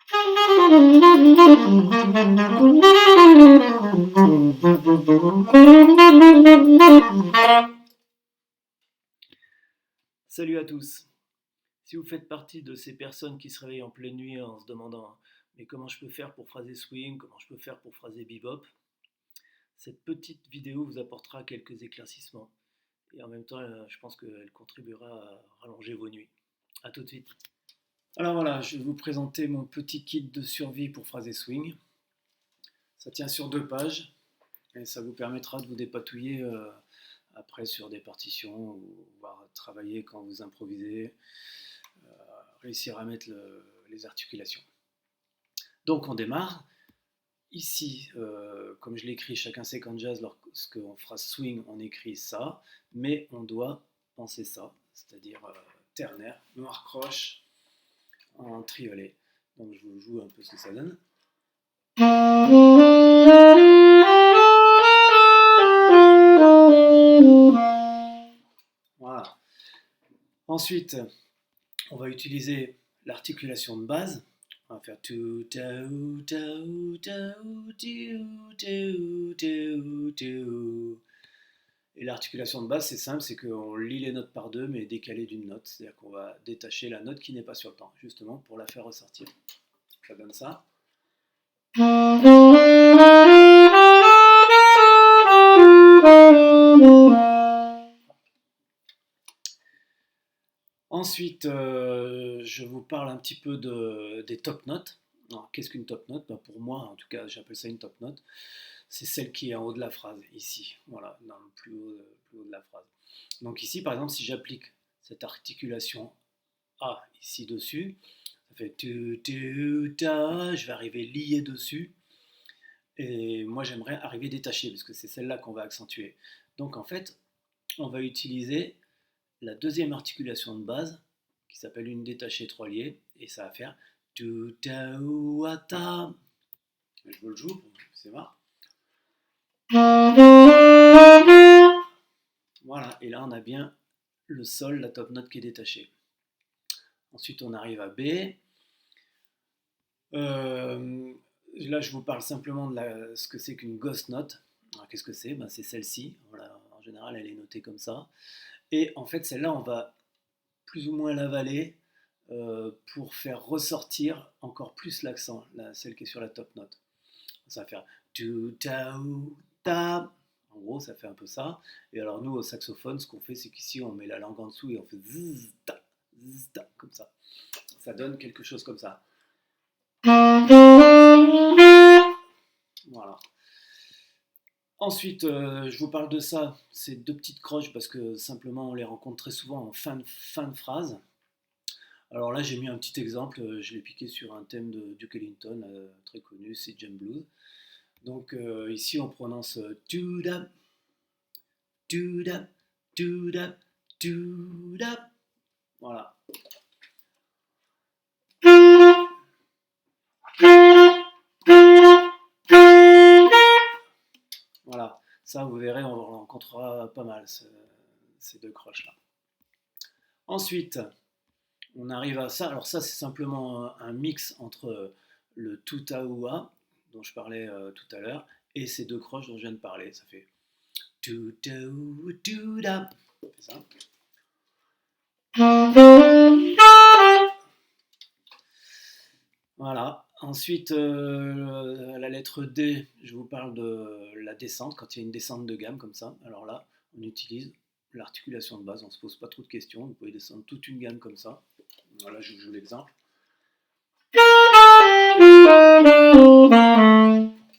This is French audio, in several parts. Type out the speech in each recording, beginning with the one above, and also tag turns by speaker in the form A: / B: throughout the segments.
A: Salut à tous. Si vous faites partie de ces personnes qui se réveillent en pleine nuit en se demandant mais comment je peux faire pour phraser swing, comment je peux faire pour phraser bebop, cette petite vidéo vous apportera quelques éclaircissements et en même temps je pense qu'elle contribuera à rallonger vos nuits. A tout de suite. Alors voilà, je vais vous présenter mon petit kit de survie pour phraser swing. Ça tient sur 2 pages et ça vous permettra de vous dépatouiller après sur des partitions ou voir travailler quand vous improvisez, réussir à mettre les articulations. Donc on démarre. Ici, comme je l'écris, chacun sait qu'en jazz, lorsqu'on phrase swing, on écrit ça, mais on doit penser ça, c'est-à-dire ternaire, noir croche, en triolet. Donc je vous joue un peu ce que ça donne. Voilà. Ensuite, on va utiliser l'articulation de base. On va faire tu tau tau tau tu. Et l'articulation de base, c'est simple, c'est qu'on lit les notes par deux, mais décalées d'une note. C'est-à-dire qu'on va détacher la note qui n'est pas sur le temps, justement pour la faire ressortir. Ça donne ça. Ensuite, je vous parle un petit peu des top notes. Qu'est-ce qu'une top note? Pour moi, en tout cas, j'appelle ça une top note. C'est celle qui est en haut de la phrase, ici, voilà, dans le plus haut de la phrase. Donc ici, par exemple, si j'applique cette articulation A ici dessus, ça fait tu ta, je vais arriver lié dessus, et moi j'aimerais arriver détaché, parce que c'est celle-là qu'on va accentuer. Donc en fait, on va utiliser la deuxième articulation de base, qui s'appelle une détachée 3 liés, et ça va faire tu ta ou ta. Je vous le joue, c'est marrant. Voilà, et là on a bien le sol, la top note qui est détachée. Ensuite on arrive à B. Là je vous parle simplement de ce que c'est qu'une ghost note. Alors qu'est-ce que c'est? C'est celle-ci. Voilà, en général elle est notée comme ça. Et en fait celle-là on va plus ou moins l'avaler pour faire ressortir encore plus l'accent, celle qui est sur la top note. Ça va faire tu ta ou ta. En gros, ça fait un peu ça. Et alors, nous, au saxophone, ce qu'on fait, c'est qu'ici, on met la langue en dessous et on fait zzz, ta, comme ça. Ça donne quelque chose comme ça. Voilà. Ensuite, je vous parle de ça, ces deux petites croches, parce que simplement, on les rencontre très souvent en fin de phrase. Alors là, j'ai mis un petit exemple, je l'ai piqué sur un thème de Duke Ellington, très connu, c'est Jam Blues. Donc ici, on prononce do-da, do-da, do-da, do-da. Voilà. Voilà. Ça, vous verrez, on rencontrera pas mal ces deux croches-là. Ensuite, on arrive à ça. Alors ça, c'est simplement un mix entre le tutaoua, dont je parlais tout à l'heure, et ces deux croches dont je viens de parler. Ça fait tutaou, tuda. C'est ça. Voilà. Ensuite, à la lettre D, je vous parle de la descente, quand il y a une descente de gamme comme ça. Alors là, on utilise l'articulation de base, on ne se pose pas trop de questions, vous pouvez descendre toute une gamme comme ça. Voilà, je vous joue l'exemple.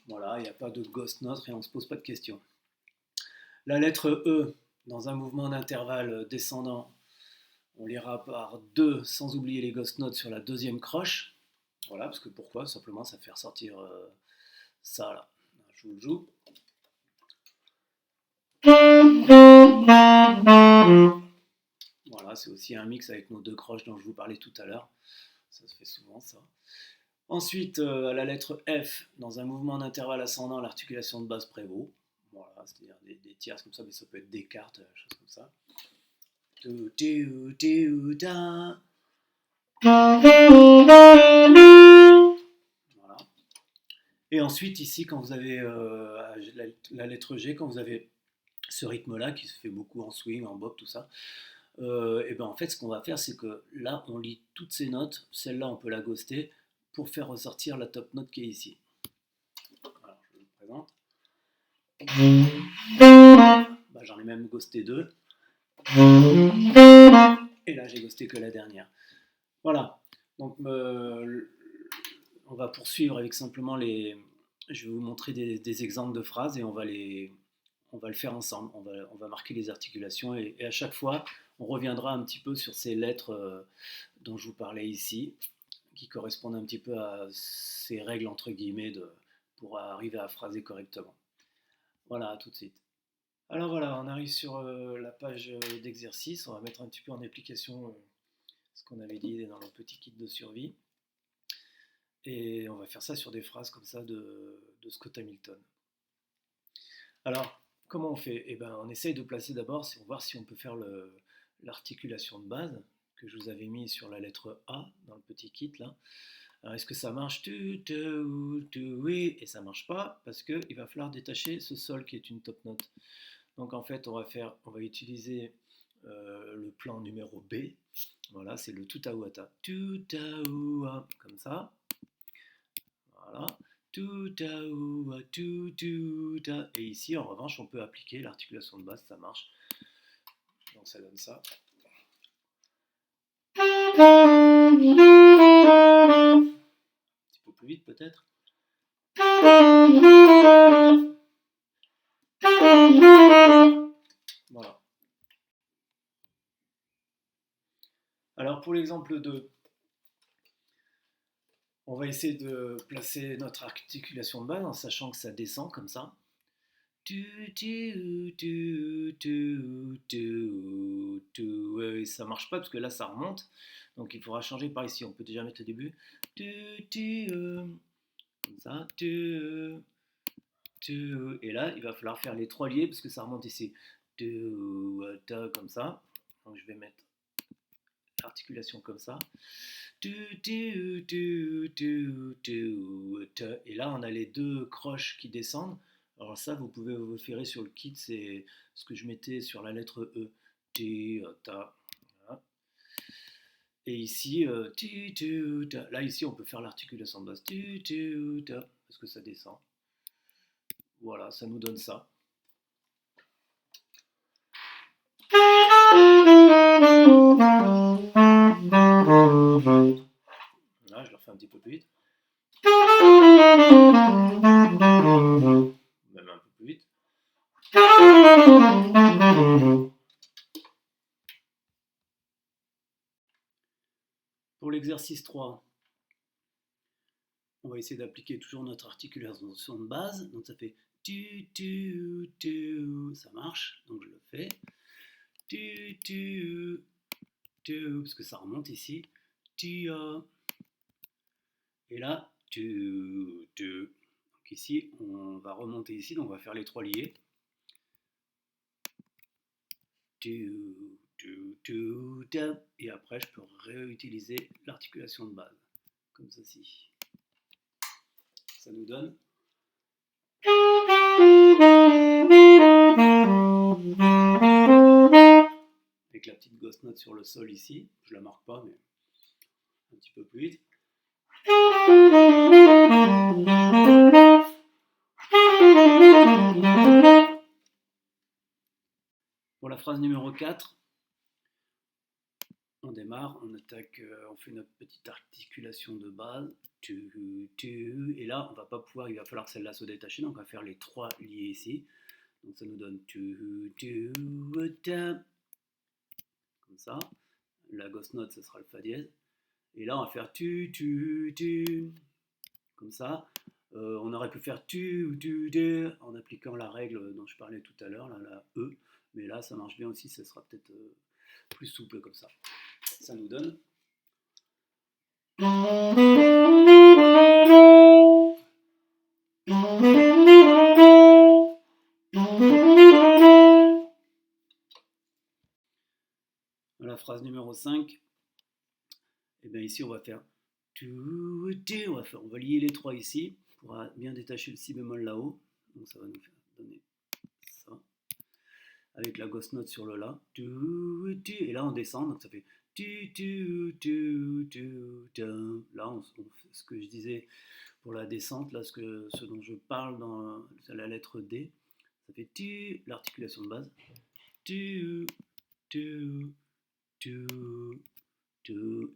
A: Voilà, il n'y a pas de ghost note et on ne se pose pas de questions. La lettre E, dans un mouvement d'intervalle descendant, on l'ira par 2 sans oublier les ghost notes sur la deuxième croche. Voilà, parce que pourquoi? Simplement, ça fait ressortir ça là. Je vous le joue. Voilà, c'est aussi un mix avec nos deux croches dont je vous parlais tout à l'heure. Ça se fait souvent ça. Ensuite, à la lettre F, dans un mouvement d'intervalle ascendant, l'articulation de base prévaut. Voilà, c'est-à-dire des tierces comme ça, mais ça peut être des quartes, choses comme ça. Et ensuite, ici, quand vous avez la lettre G, quand vous avez ce rythme-là qui se fait beaucoup en swing, en bop, tout ça, et ben en fait, ce qu'on va faire, c'est que là, on lit toutes ces notes. Celle-là, on peut la ghoster pour faire ressortir la top note qui est ici. Alors, je vous présente. Bah, j'en ai même ghosté deux. Et là, j'ai ghosté que la dernière. Voilà. Donc, on va poursuivre avec simplement les. Je vais vous montrer des exemples de phrases et on va le faire ensemble. On va marquer les articulations et à chaque fois, on reviendra un petit peu sur ces lettres dont je vous parlais ici, qui correspondent un petit peu à ces règles entre guillemets pour arriver à phraser correctement. Voilà, à tout de suite. Alors voilà, on arrive sur la page d'exercice. On va mettre un petit peu en application ce qu'on avait dit dans le petit kit de survie. Et on va faire ça sur des phrases comme ça de Scott Hamilton. Alors, comment on fait? Eh ben, on essaye de placer d'abord, on va voir si on peut faire l'articulation de base que je vous avais mis sur la lettre A dans le petit kit là. Alors, est-ce que ça marche? Oui, et ça marche pas parce qu'il va falloir détacher ce sol qui est une top note. Donc en fait, on va utiliser le plan numéro B. Voilà, c'est le tutaouata. Tutaoua, comme ça. Voilà. Tutaoua, tututa. Et ici, en revanche, on peut appliquer l'articulation de base, ça marche. Donc ça donne ça. Un petit peu plus vite peut-être. Voilà. Alors pour l'exemple 2, on va essayer de placer notre articulation de base en sachant que ça descend comme ça. Et ça marche pas parce que là ça remonte. Donc il faudra changer par ici. On peut déjà mettre au début. Comme ça. Et là, il va falloir faire les trois liés parce que ça remonte ici. Comme ça. Donc je vais mettre l'articulation comme ça. Et là, on a les deux croches qui descendent. Alors ça, vous pouvez vous référer sur le kit, c'est ce que je mettais sur la lettre E. Voilà. Et ici, là ici, on peut faire l'articulation de base. Parce que ça descend. Voilà, ça nous donne ça. Là, je le refais un petit peu plus vite. Même un peu plus vite. Pour l'exercice 3, on va essayer d'appliquer toujours notre articulation de base. Donc ça fait ça marche, donc je le fais. Parce que ça remonte ici. Et là, donc ici, on va remonter ici, donc on va faire les trois liés. Et après, je peux réutiliser l'articulation de base, comme ceci. Ça nous donne. Avec la petite ghost note sur le sol ici, je la marque pas, mais un petit peu plus vite. Pour la phrase numéro 4, on démarre, on attaque, on fait notre petite articulation de base. Et là, on va pas pouvoir, il va falloir que celle-là soit détachée, donc on va faire les trois liés ici. Donc ça nous donne comme ça. La ghost note, ce sera le fa dièse. Et là, on va faire comme ça. On aurait pu faire en appliquant la règle dont je parlais tout à l'heure, la E. Mais là, ça marche bien aussi, ça sera peut-être plus souple comme ça. Ça nous donne. La phrase numéro 5, et bien ici on va faire on va lier les trois ici,
B: pourra bien détacher le si bémol là-haut. Donc ça va nous faire donner ça. Avec la ghost note sur le la. Et là on descend, donc ça fait là on fait ce que je disais pour la descente, là ce dont je parle dans la lettre D, ça fait l'articulation de base.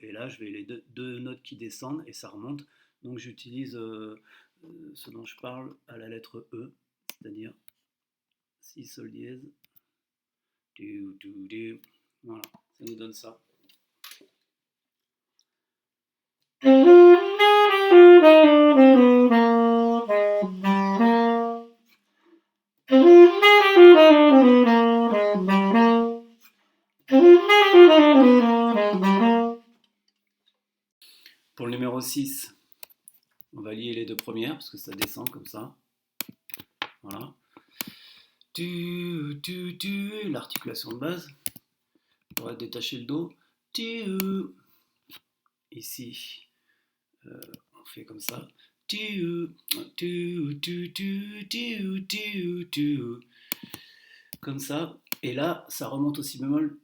B: Et là je vais les deux notes qui descendent et ça remonte. Donc j'utilise ce dont je parle à la lettre E, c'est-à-dire si sol dièse. Voilà, ça nous donne ça. Pour le numéro 6, on va lier les deux premières parce que ça descend comme ça. Voilà. L'articulation de base. On va détacher le do. Ici, on fait comme ça. Comme ça. Et là, ça remonte au si bémol.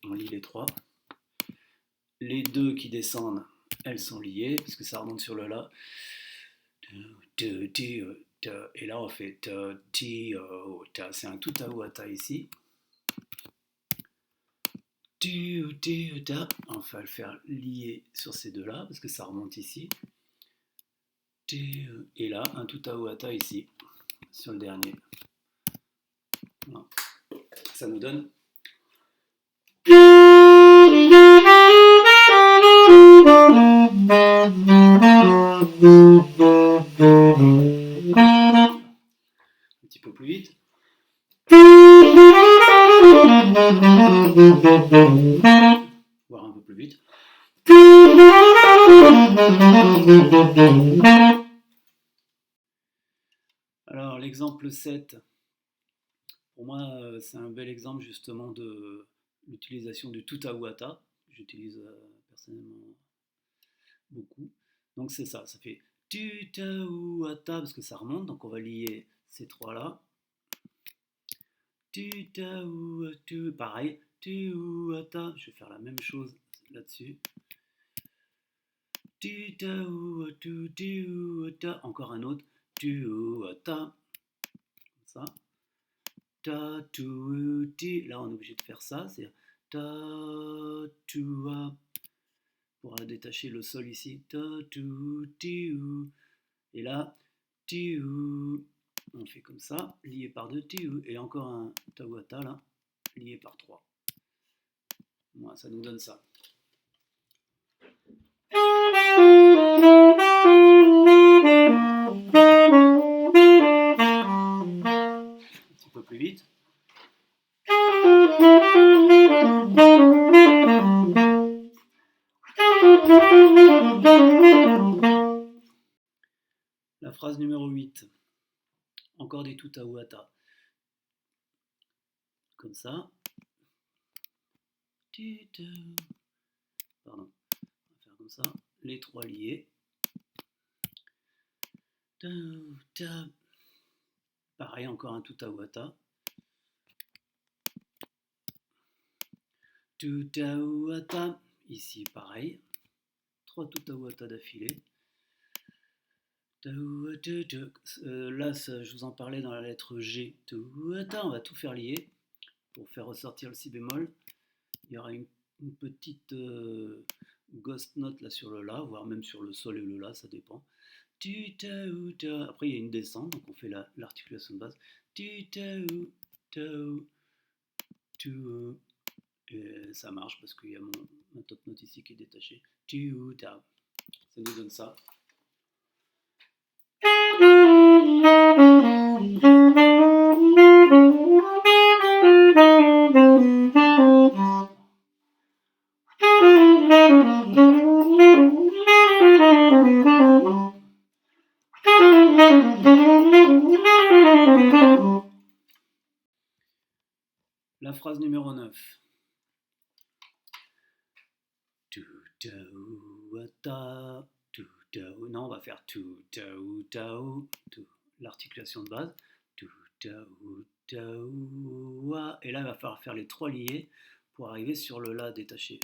B: On lit les trois. Les deux qui descendent, elles sont liées, parce que ça remonte sur le la. Et là, on fait c'est un tout à ou à ta ici. On va le faire lier sur ces deux-là, parce que ça remonte ici. Et là, un tout à ou à ta ici, sur le dernier. Voilà. Ça nous donne. Un petit peu plus vite. Voire un peu plus vite. Alors l'exemple 7, pour moi c'est un bel exemple justement de l'utilisation du tout à ou à ta. J'utilise personnellement beaucoup. Donc c'est ça, ça fait tu ta ou à ta parce que ça remonte, donc on va lier ces trois là. Tu ta ou tu, pareil, tu ou à ta, je vais faire la même chose là-dessus. Tu ta ou ta, encore un autre, tu ou à ta, comme ça. Ta tu ti, là on est obligé de faire ça, c'est ta tu a. Pour détacher le sol ici, ta tu ti ou. Et là, ti ou, on fait comme ça, lié par deux, ti ou, et encore un ta ou ta là, lié par trois. Voilà, ça nous donne ça. Un petit peu plus vite. La phrase numéro 8. Encore des tout à ou à ta. Comme ça. Pardon. On va faire comme ça. Les trois liés. Pareil, encore un tout à ou à ta. Tout à ou à ta. Ici, pareil. Trois tout à ou à ta d'affilée. Là, je vous en parlais dans la lettre G. On va tout faire lier pour faire ressortir le si bémol. Il y aura une petite ghost note là sur le la, voire même sur le sol et le la, ça dépend. Après, il y a une descente, donc on fait l'articulation de base. Et ça marche parce qu'il y a ma top note ici qui est détachée. Ça nous donne ça. La phrase numéro 9. Tu ta ou ta, tu Non, on va faire tu, tau, tau, l'articulation de base. Tu, tau, tau, wa. Et là, il va falloir faire les 3 liés pour arriver sur le la détaché.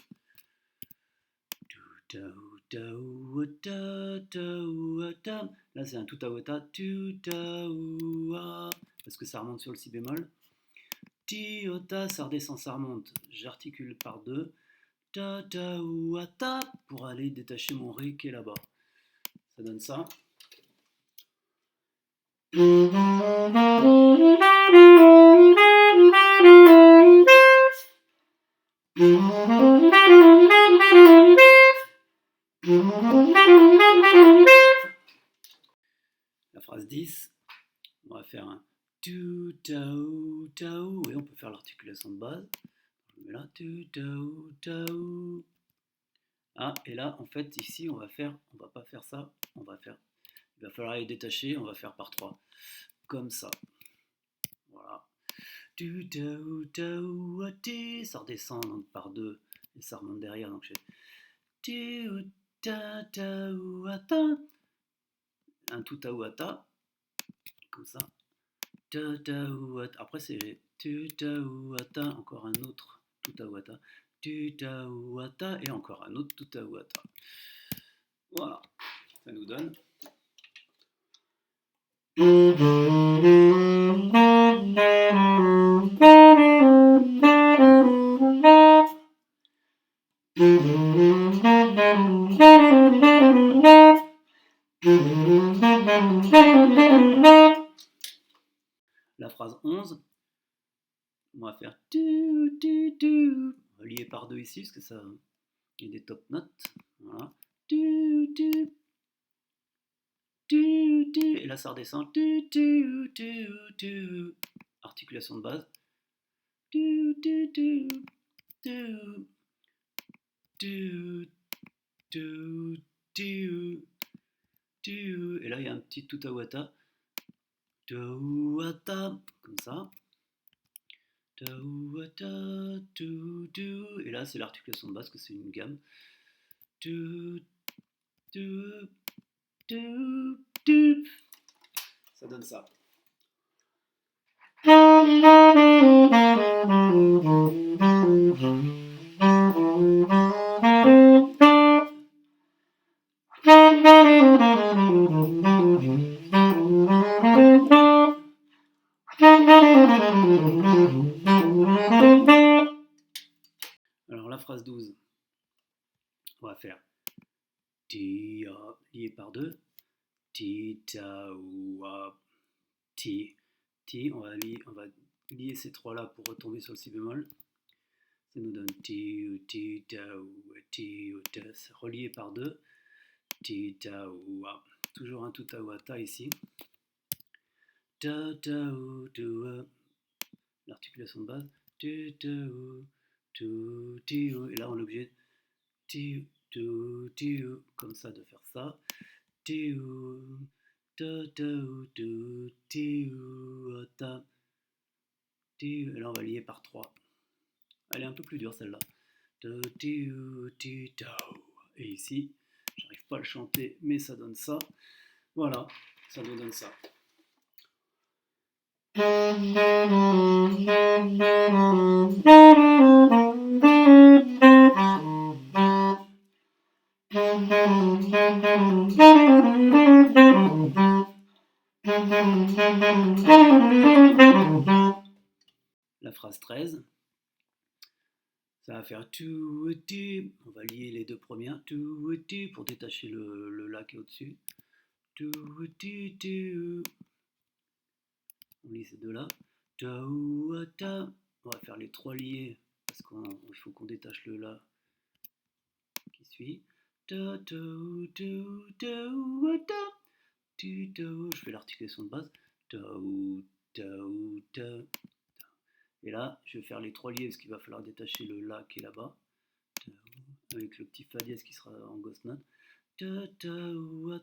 B: Tu, tau, tau, ta, tau, ta. Là, c'est un tout tau, ta, tu, tau, wa, parce que ça remonte sur le si bémol. Ti, o, ta, ça redescend, ça remonte. J'articule par 2. Ta, ta, ou, ta, pour aller détacher mon ré qui est là-bas. Ça donne ça. La phrase 10, on va faire un tu, tau, tau, et on peut faire l'articulation de base. Je mets là, tu, tau, tau. Ah, et là, en fait, ici, on va pas faire ça, il va falloir les détacher, on va faire par 3, comme ça. Voilà. Tu, tau, tau, ti, ça redescend donc par 2, et ça remonte derrière, donc je fais tu, ta, tau, ta, un tout tau, ta, comme ça. Ta, tau, après c'est tu, tau, ta, encore un autre tout tau, ta, tu, tau, ta, et encore un autre tout tau, ta. Voilà, ça nous donne. La phrase 11, on va faire tu, tu, tu, on va lier par 2 ici parce que ça, il y a des top notes. Voilà. Tu, tu, tu, tu, et là ça redescend. Tu, tu, tu, tu. Articulation de base. Tu, tu, tu, tu, tu, tu, tu, tu. Et là il y a un petit tout awata. Tawata, comme ça. Tawata, tu, tu. Et là c'est l'articulation de base que c'est une gamme. Tu, tu, tu, tu. Ça donne ça. Alors la phrase 12, on va faire ti, lié par 2, ti, ta, ou, ti, ti, on va lier ces 3 là pour retomber sur le si bémol. Ça nous donne ti, ti, ta, ou, ti, ta, relié par 2, ti, ta, ou, toujours un tout ta, ou, ta ici. Ta, ta, ou, tu, l'articulation de base. Tu, ta, ou, tu, ti, ou, et là on est obligé de ti, tu, comme ça de faire ça. Ti, ou, ta, ta, ou, ti, ou, ta. Et là on va lier par 3. Elle est un peu plus dure celle-là. Et ici, j'arrive pas à le chanter, mais ça donne ça. Voilà, ça nous donne ça. La phrase 13, ça va faire tu, tu. On va lier les 2 premières. Tu, tu, pour détacher le la qui est au-dessus. Tu, tu, tu. On lit ces 2 là. Ta, ta. On va faire les 3 liés parce qu'il faut qu'on détache le la qui suit. Ta, ta, ta, ta, ta. Tu, ta. Je fais l'articulation de base. Ta, ta, ta. Et là, je vais faire les 3 liés parce qu'il va falloir détacher le la qui est là-bas. Avec le petit fa dièse qui sera en ghost note. Ta, ta,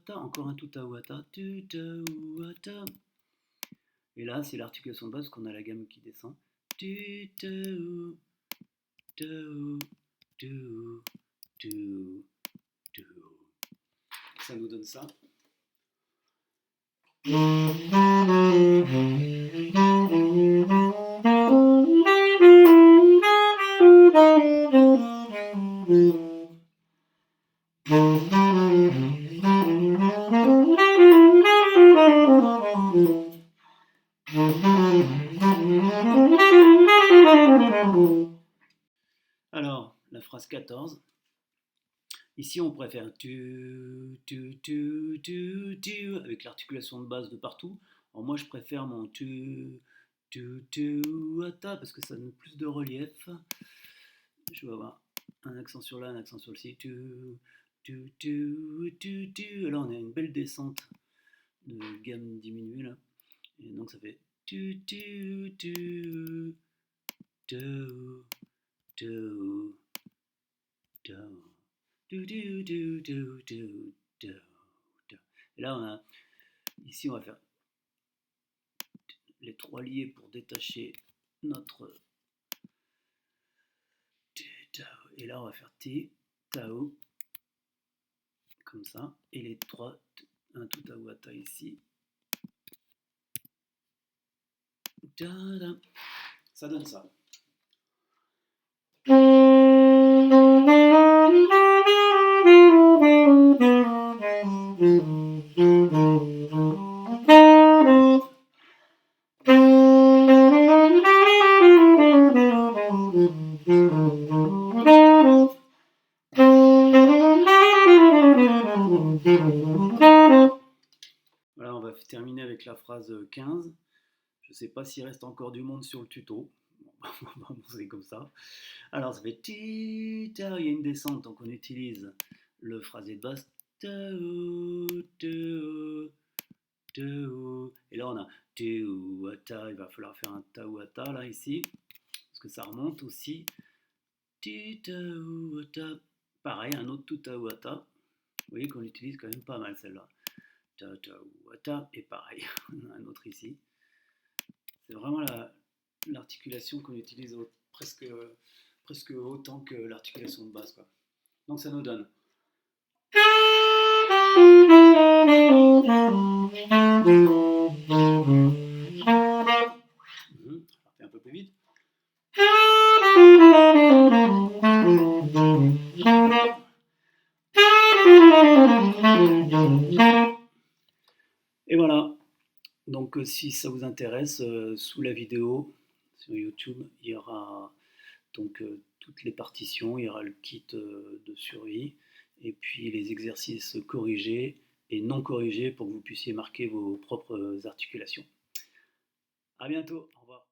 B: ta. Encore un tout ta, ta. Tu, ta, ta. Et là, c'est l'articulation de base parce qu'on a la gamme qui descend. Tu, ta, ta, tu, tu, tu. ça nous donne ça. Alors, la phrase 14. Ici, on pourrait faire tu, avec l'articulation de base de partout. Alors moi, je préfère mon tu, ata, parce que ça donne plus de relief. Je vais avoir un accent sur là, un accent sur le si. Et là, on a une belle descente de gamme diminuée, là. Et donc, ça fait tu, et là, ici, on va faire les trois liés pour détacher notre et là, on va faire ti, tao, comme ça, et les trois, un tout tawata ici. Ça donne ça. Voilà, on va terminer avec la phrase 15. Je ne sais pas s'il reste encore du monde sur le tuto. Bon, c'est comme ça. Alors, ça fait ti, ta, il y a une descente, donc on utilise le phrasé de base. Tao, tao, tao. Et là, on a tao, il va falloir faire un tao, là, ici, parce que ça remonte aussi. Ti, tao, ta. Pareil, un autre tout tao, ta. Vous voyez qu'on utilise quand même pas mal celle-là. Ta, tao, ta, et pareil, un autre ici. C'est vraiment l'articulation qu'on utilise presque autant que l'articulation de base, quoi. Donc ça nous donne. Un peu plus vite. Et voilà. Donc si ça vous intéresse, sous la vidéo sur YouTube, il y aura donc toutes les partitions, il y aura le kit de survie, et puis les exercices corrigés et non corrigés pour que vous puissiez marquer vos propres articulations. A bientôt, au revoir.